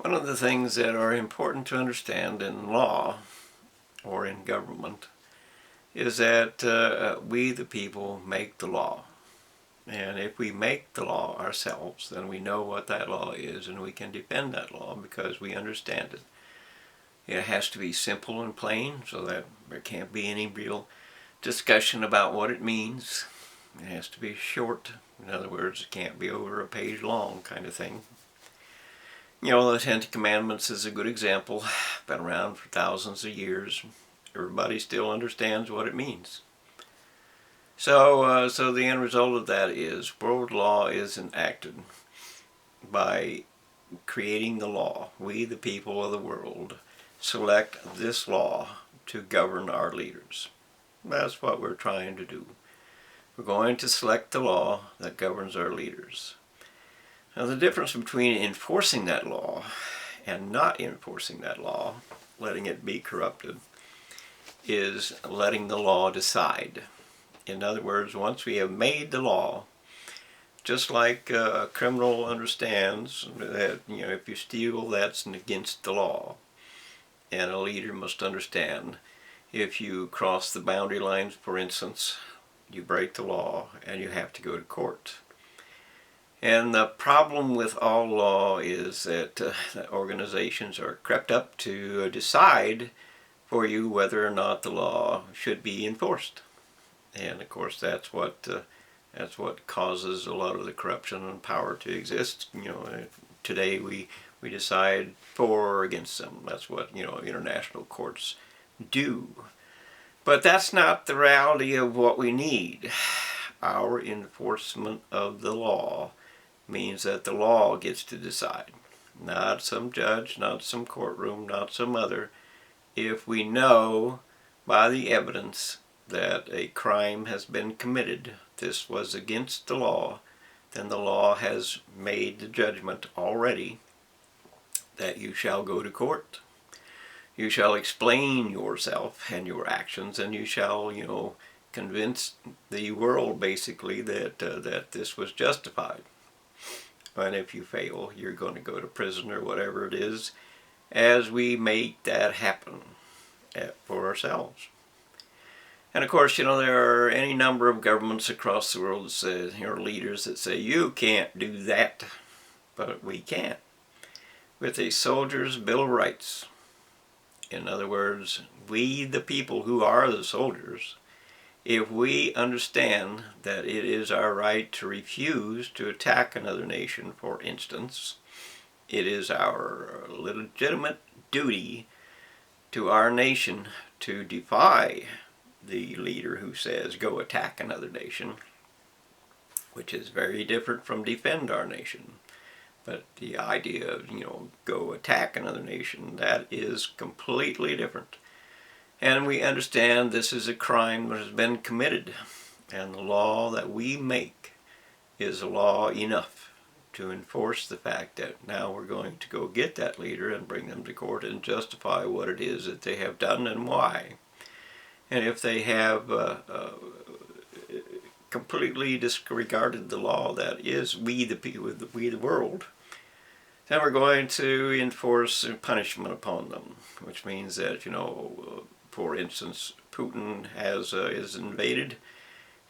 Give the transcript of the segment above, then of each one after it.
One of the things that are important to understand in law or in government is that we the people make the law. And if we make the law ourselves, then we know what that law is and we can defend that law because we understand it. It has to be simple and plain so that there can't be any real discussion about what it means. It has to be short. In other words, it can't be over a page long kind of thing. You know, the Ten Commandments is a good example. Been around for thousands of years. Everybody still understands what it means. So the end result of that is world law is enacted by creating the law. We, the people of the world, select this law to govern our leaders. That's what we're trying to do. We're going to select the law that governs our leaders. Now, the difference between enforcing that law and not enforcing that law, letting it be corrupted, is letting the law decide. In other words, once we have made the law, just like a criminal understands that, you know, if you steal, that's against the law. And a leader must understand if you cross the boundary lines, for instance, you break the law and you have to go to court. And the problem with all law is that organizations are crept up to decide for you whether or not the law should be enforced. And of course that's what causes a lot of the corruption and power to exist. You know, today we decide for or against them. That's what, you know, international courts do. But that's not the reality of what we need. Our enforcement of the law means that the law gets to decide. Not some judge, not some courtroom, not some other. If we know by the evidence that a crime has been committed, this was against the law, then the law has made the judgment already that you shall go to court. You shall explain yourself and your actions, and you shall, you know, convince the world basically that this was justified. And if you fail, you're going to go to prison or whatever it is, as we make that happen for ourselves. And of course, you know, there are any number of governments across the world that say, you know, leaders that say, you can't do that, but we can. With a soldier's Bill of Rights. In other words, we the people who are the soldiers, if we understand that it is our right to refuse to attack another nation, for instance, it is our legitimate duty to our nation to defy the leader who says go attack another nation, which is very different from defend our nation. But the idea of, you know, go attack another nation, that is completely different. And we understand this is a crime that has been committed. And the law that we make is a law enough to enforce the fact that now we're going to go get that leader and bring them to court and justify what it is that they have done and why. And if they have completely disregarded the law that is we the people, we the world, then we're going to enforce punishment upon them, which means that, you know, for instance, Putin is invaded,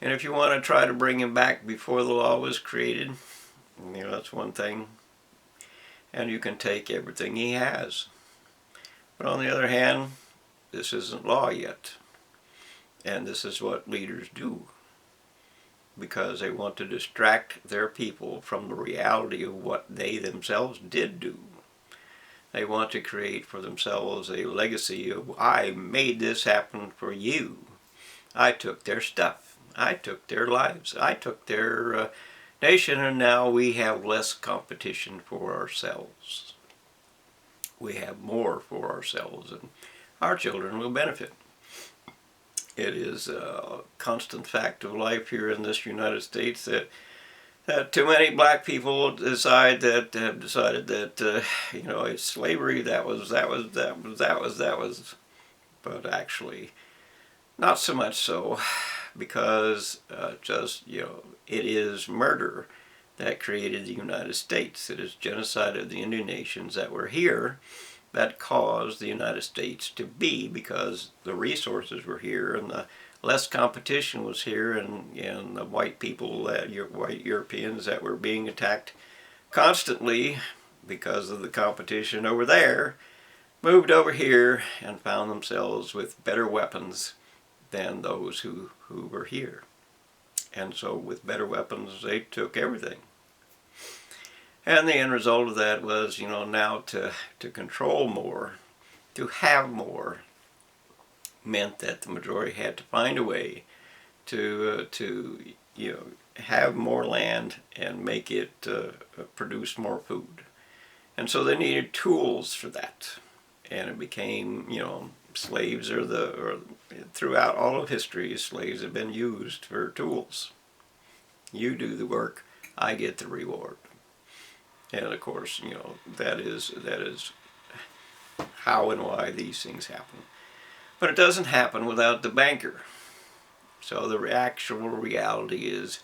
and if you want to try to bring him back before the law was created, you know, that's one thing, and you can take everything he has. But on the other hand, this isn't law yet, and this is what leaders do, because they want to distract their people from the reality of what they themselves did do. They want to create for themselves a legacy of, I made this happen for you. I took their stuff. I took their lives. I took their nation, and now we have less competition for ourselves. We have more for ourselves, and our children will benefit. It is a constant fact of life here in this United States that too many black people have decided that you know, it's slavery. That was. But actually, not so much so, because just, you know, it is murder that created the United States. It is genocide of the Indian nations that were here that caused the United States to be, because the resources were here and the less competition was here, and the white people, white Europeans that were being attacked constantly because of the competition over there, moved over here and found themselves with better weapons than those who were here. And so with better weapons, they took everything. And the end result of that was, now to control more, to have more, meant that the majority had to find a way to have more land and make it produce more food. And so they needed tools for that. And it became, slaves or throughout all of history, slaves have been used for tools. You do the work, I get the reward. And of course, that is how and why these things happen. But it doesn't happen without the banker. So the actual reality is,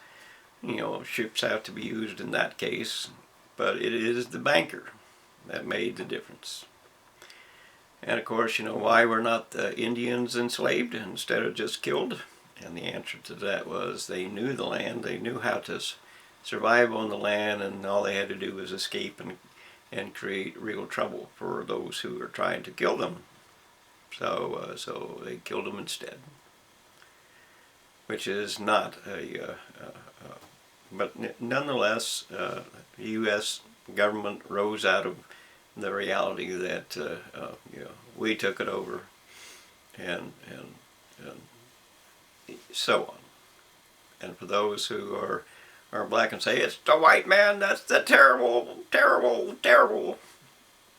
ships have to be used in that case, but it is the banker that made the difference. And of course, why were not the Indians enslaved instead of just killed? And the answer to that was they knew the land, they knew how to survive on the land, and all they had to do was escape and create real trouble for those who were trying to kill them. So they killed them instead, which is not but nonetheless, the U.S. government rose out of the reality that we took it over, and so on. And for those who are black and say it's the white man that's the terrible, terrible, terrible,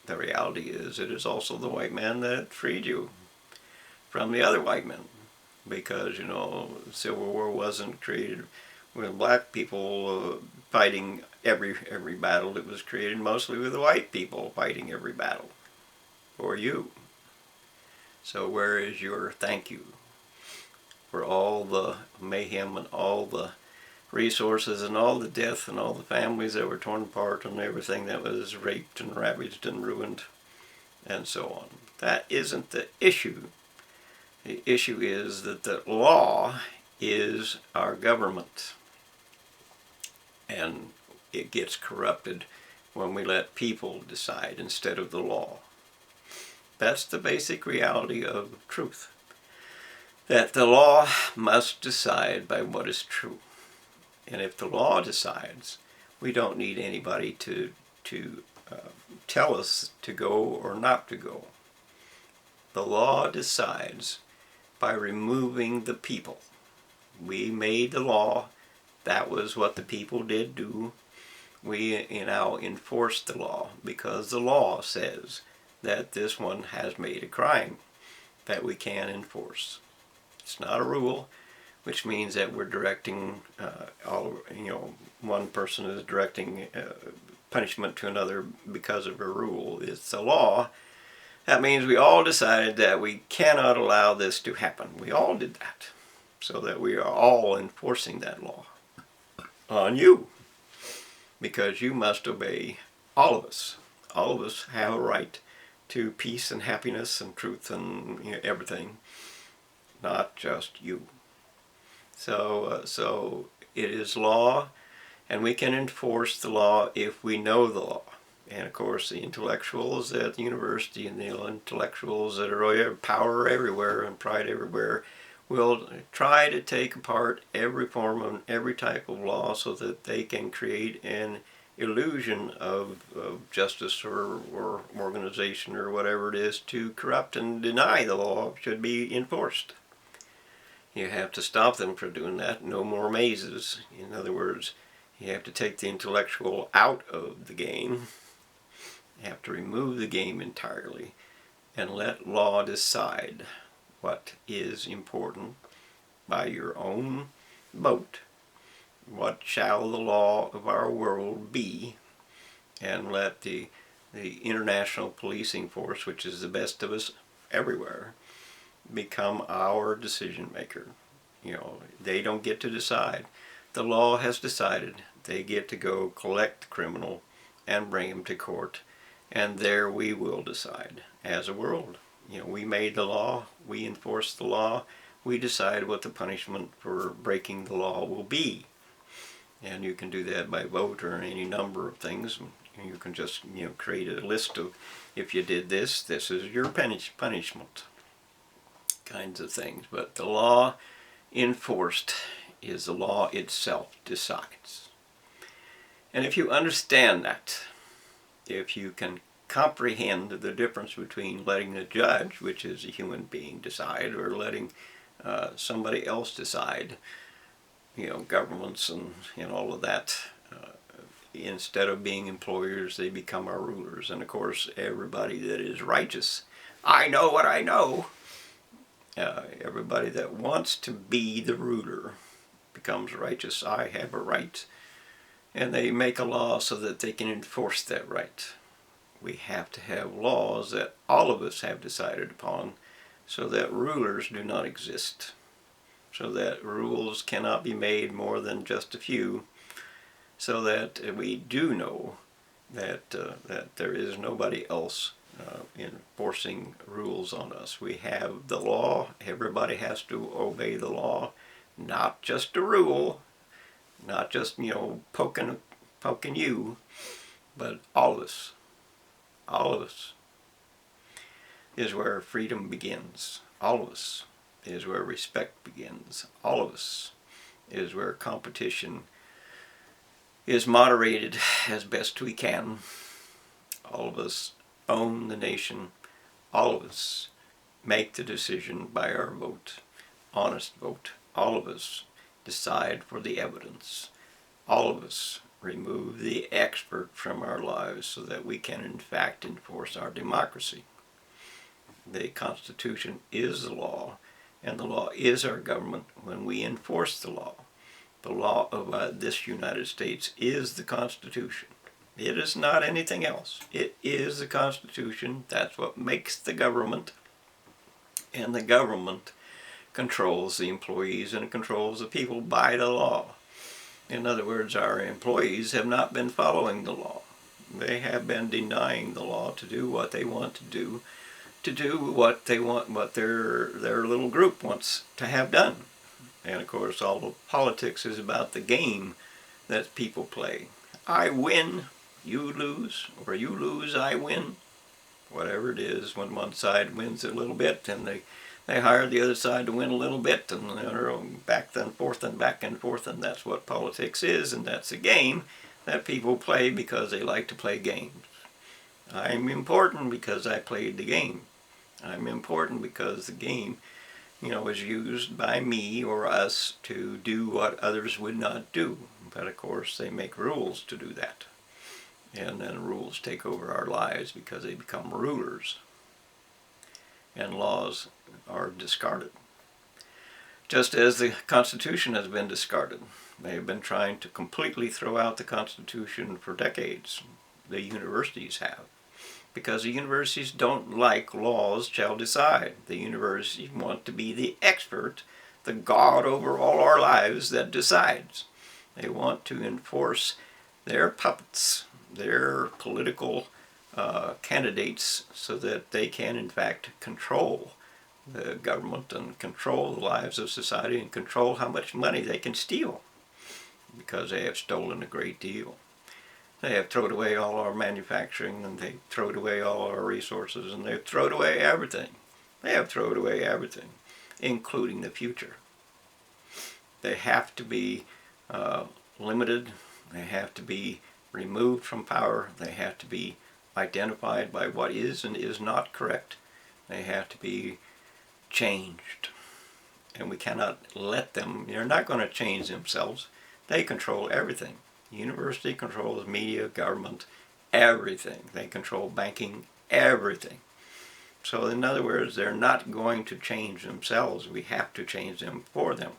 the reality is it is also the white man that freed you from the other white men, because the Civil War wasn't created with black people fighting every battle. It was created mostly with the white people fighting every battle for you. So where is your thank you for all the mayhem and all the resources and all the death and all the families that were torn apart and everything that was raped and ravaged and ruined and so on? That isn't the issue. The issue is that the law is our government, and it gets corrupted when we let people decide instead of the law. That's the basic reality of truth, that the law must decide by what is true. And if the law decides, we don't need anybody to tell us to go or not to go. The law decides by removing the people. We made the law. That was what the people did do. We now enforce the law because the law says that this one has made a crime that we can enforce. It's not a rule, which means that we're directing one person is directing punishment to another because of a rule. It's a law. That means we all decided that we cannot allow this to happen. We all did that, so that we are all enforcing that law on you, because you must obey all of us. All of us have a right to peace and happiness and truth and everything, not just you. So it is law, and we can enforce the law if we know the law. And of course, the intellectuals at the university and the intellectuals that are power everywhere and pride everywhere will try to take apart every form of every type of law so that they can create an illusion of justice or organization or whatever it is to corrupt and deny the law should be enforced. You have to stop them from doing that. No more mazes. In other words, you have to take the intellectual out of the game. You have to remove the game entirely and let law decide what is important by your own vote. What shall the law of our world be? And let the international policing force, which is the best of us everywhere, become our decision maker. They don't get to decide. the law has decided they get to go collect the criminal and bring him to court, and there we will decide as a world. We made the law, we enforce the law, we decide what the punishment for breaking the law will be. And you can do that by vote or any number of things. You can just create a list of, if you did this, this is your punishment, kinds of things. But the law enforced is the law itself decides. And if you understand that, if you can comprehend the difference between letting the judge, which is a human being, decide, or letting somebody else decide, governments and all of that, instead of being employers, they become our rulers. And of course, everybody that is righteous, I know what I know, everybody that wants to be the ruler becomes righteous. I have a right. And they make a law so that they can enforce that right. We have to have laws that all of us have decided upon so that rulers do not exist, so that rules cannot be made more than just a few, so that we do know that there is nobody else enforcing rules on us. We have the law. Everybody has to obey the law, not just a rule, not just poking you, but all of us. All of us is where freedom begins. All of us is where respect begins. All of us is where competition is moderated as best we can. All of us own the nation. All of us make the decision by our vote, honest vote. All of us decide for the evidence. All of us remove the expert from our lives so that we can in fact enforce our democracy. The Constitution is the law, and the law is our government when we enforce the law. The law of this United States is the Constitution. It is not anything else. It is the Constitution. That's what makes the government. And the government controls the employees and controls the people by the law. In other words, our employees have not been following the law. They have been denying the law to do what they want to do what they want, what their little group wants to have done. And of course, all of politics is about the game that people play. I win, you lose, or you lose, I win. Whatever it is, when one side wins a little bit, and they hire the other side to win a little bit, and they're back and forth, and that's what politics is, and that's a game that people play because they like to play games. I'm important because I played the game. I'm important because the game, is used by me or us to do what others would not do. But of course, they make rules to do that. And then rules take over our lives because they become rulers. And laws are discarded. Just as the Constitution has been discarded. They have been trying to completely throw out the Constitution for decades. The universities have. Because the universities don't like laws shall decide. The universities want to be the expert, the God over all our lives that decides. They want to enforce their puppets, their political candidates, so that they can in fact control the government and control the lives of society and control how much money they can steal, because they have stolen a great deal. They have thrown away all our manufacturing, and they've thrown away all our resources, and they've thrown away everything. They have thrown away everything, including the future. They have to be limited. They have to be removed from power. They have to be identified by what is and is not correct. They have to be changed. And we cannot let them, they're not going to change themselves. They control everything. University controls media, government, everything. They control banking, everything. So in other words, they're not going to change themselves. We have to change them for them.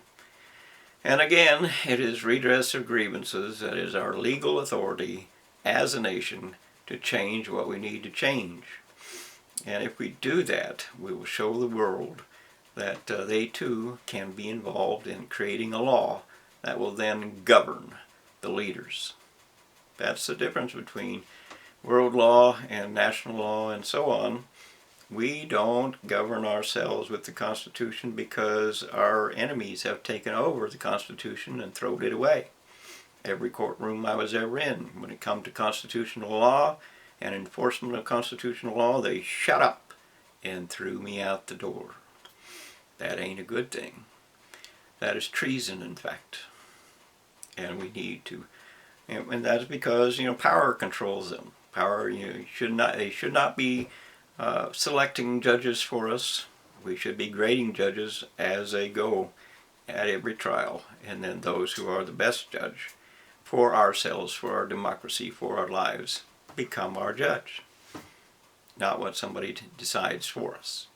And again, it is redress of grievances that is our legal authority as a nation to change what we need to change. And if we do that, we will show the world that they too can be involved in creating a law that will then govern the leaders. That's the difference between world law and national law and so on. We don't govern ourselves with the Constitution because our enemies have taken over the Constitution and thrown it away. Every courtroom I was ever in, when it come to constitutional law and enforcement of constitutional law, they shut up and threw me out the door. That ain't a good thing. That is treason, in fact. And we need to, and that's because, power controls them. Power, they should not be selecting judges for us. We should be grading judges as they go at every trial, and then those who are the best judge for ourselves, for our democracy, for our lives, become our judge, not what somebody decides for us.